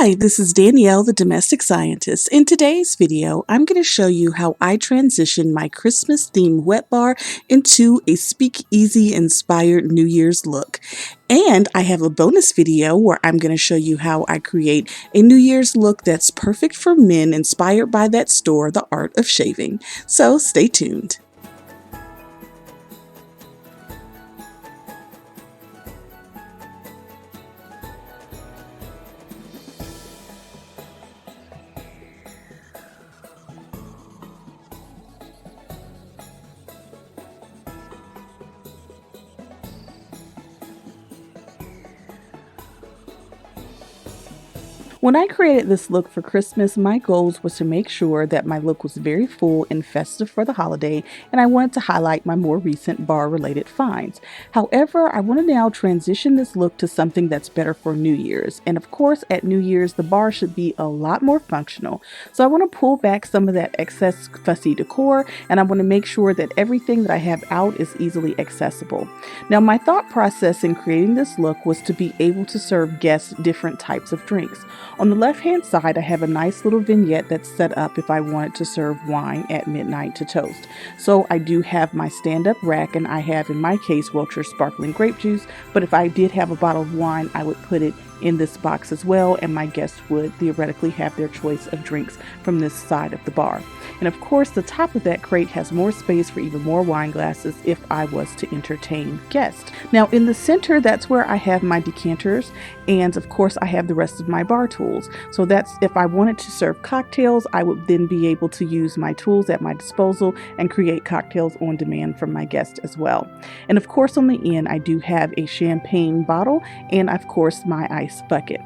Hi, this is Danielle, the domestic scientist. In today's video, I'm going to show you how I transition my Christmas themed wet bar into a Speakeasy inspired New Year's look. And I have a bonus video where I'm going to show you how I create a New Year's look that's perfect for men inspired by that store, The Art of Shaving. So stay tuned. When I created this look for Christmas, my goals was to make sure that my look was very full and festive for the holiday, and I wanted to highlight my more recent bar-related finds. However, I want to now transition this look to something that's better for New Year's, and of course at New Year's the bar should be a lot more functional. So I want to pull back some of that excess fussy decor, and I want to make sure that everything that I have out is easily accessible. Now my thought process in creating this look was to be able to serve guests different types of drinks. On the left hand side, I have a nice little vignette that's set up if I wanted to serve wine at midnight to toast. So I do have my stand-up rack, and I have in my case Welch's sparkling grape juice, but if I did have a bottle of wine, I would put it in this box as well, and my guests would theoretically have their choice of drinks from this side of the bar. And of course, the top of that crate has more space for even more wine glasses if I was to entertain guests. Now in the center, that's where I have my decanters, and of course I have the rest of my bar tools. So that's if I wanted to serve cocktails, I would then be able to use my tools at my disposal and create cocktails on demand from my guests as well. And of course on the end, I do have a champagne bottle and of course my ice bucket.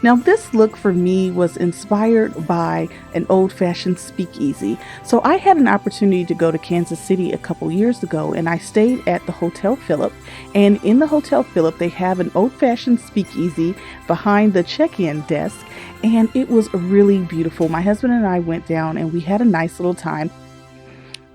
Now this look for me was inspired by an old-fashioned speakeasy. So I had an opportunity to go to Kansas City a couple years ago, and I stayed at the Hotel Phillips, and in the Hotel Phillips they have an old-fashioned speakeasy behind the check-in desk, and it was really beautiful. My husband and I went down and we had a nice little time,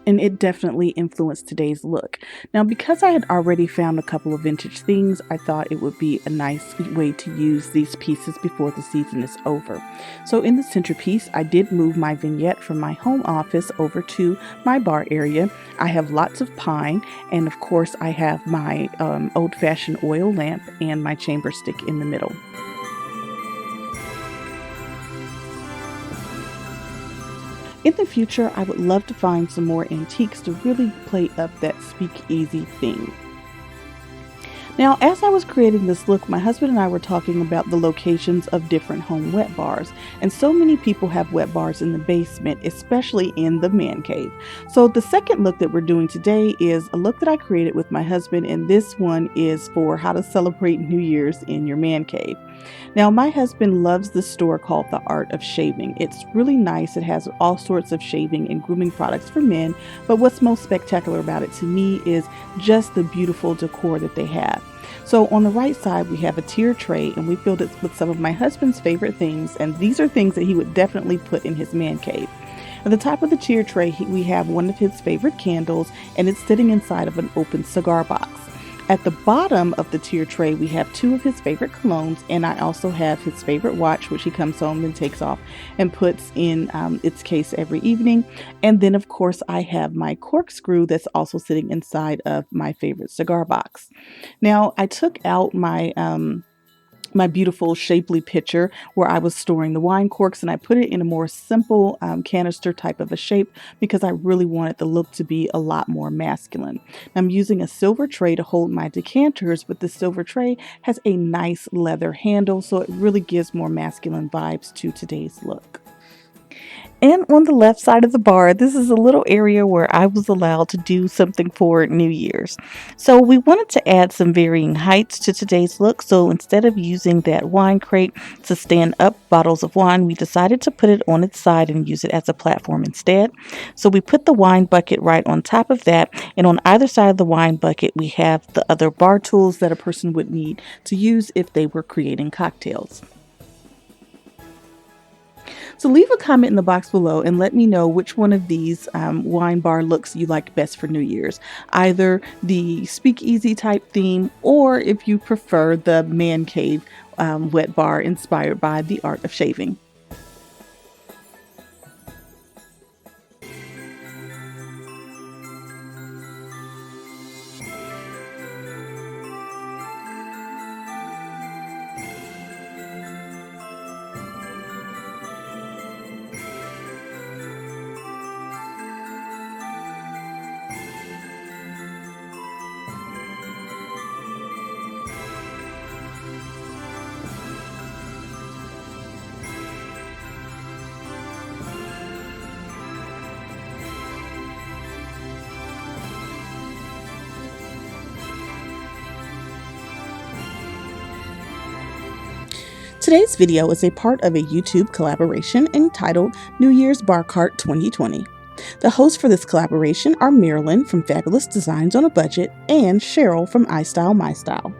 and it definitely influenced today's look. Now, because I had already found a couple of vintage things, I thought it would be a nice way to use these pieces before the season is over. So in the centerpiece, I did move my vignette from my home office over to my bar area. I have lots of pine, and of course I have my old-fashioned oil lamp and my chamber stick in the middle. In the future, I would love to find some more antiques to really play up that speakeasy theme. Now, as I was creating this look, my husband and I were talking about the locations of different home wet bars, and so many people have wet bars in the basement, especially in the man cave. So the second look that we're doing today is a look that I created with my husband, and this one is for how to celebrate New Year's in your man cave. Now, my husband loves this store called The Art of Shaving. It's really nice. It has all sorts of shaving and grooming products for men, but what's most spectacular about it to me is just the beautiful decor that they have. So on the right side, we have a tier tray, and we filled it with some of my husband's favorite things, and these are things that he would definitely put in his man cave. At the top of the tier tray, we have one of his favorite candles, and it's sitting inside of an open cigar box. At the bottom of the tier tray, we have two of his favorite colognes, and I also have his favorite watch, which he comes home and takes off and puts in its case every evening. And then, of course, I have my corkscrew that's also sitting inside of my favorite cigar box. Now, I took out my beautiful shapely pitcher where I was storing the wine corks, and I put it in a more simple canister type of a shape because I really wanted the look to be a lot more masculine. I'm using a silver tray to hold my decanters, but the silver tray has a nice leather handle, so it really gives more masculine vibes to today's look. And on the left side of the bar, this is a little area where I was allowed to do something for New Year's. So we wanted to add some varying heights to today's look. So instead of using that wine crate to stand up bottles of wine, we decided to put it on its side and use it as a platform instead. So we put the wine bucket right on top of that. And on either side of the wine bucket, we have the other bar tools that a person would need to use if they were creating cocktails. So leave a comment in the box below and let me know which one of these wine bar looks you like best for New Year's. Either the speakeasy type theme, or if you prefer the man cave wet bar inspired by the art of shaving. Today's video is a part of a YouTube collaboration entitled New Year's Bar Cart 2020. The hosts for this collaboration are Marilyn from Fabulous Designs on a Budget and Cheryl from iStylemyStyle.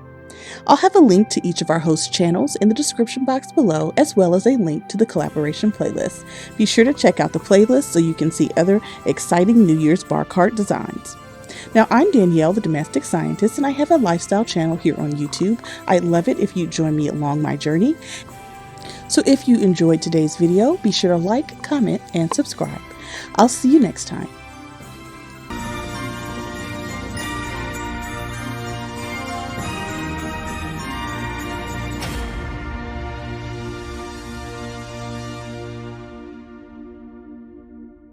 I'll have a link to each of our host channels in the description box below, as well as a link to the collaboration playlist. Be sure to check out the playlist so you can see other exciting New Year's bar cart designs. Now, I'm Danielle, the Domestic Scientist, and I have a lifestyle channel here on YouTube. I'd love it if you'd join me along my journey. So if you enjoyed today's video, be sure to like, comment, and subscribe. I'll see you next time.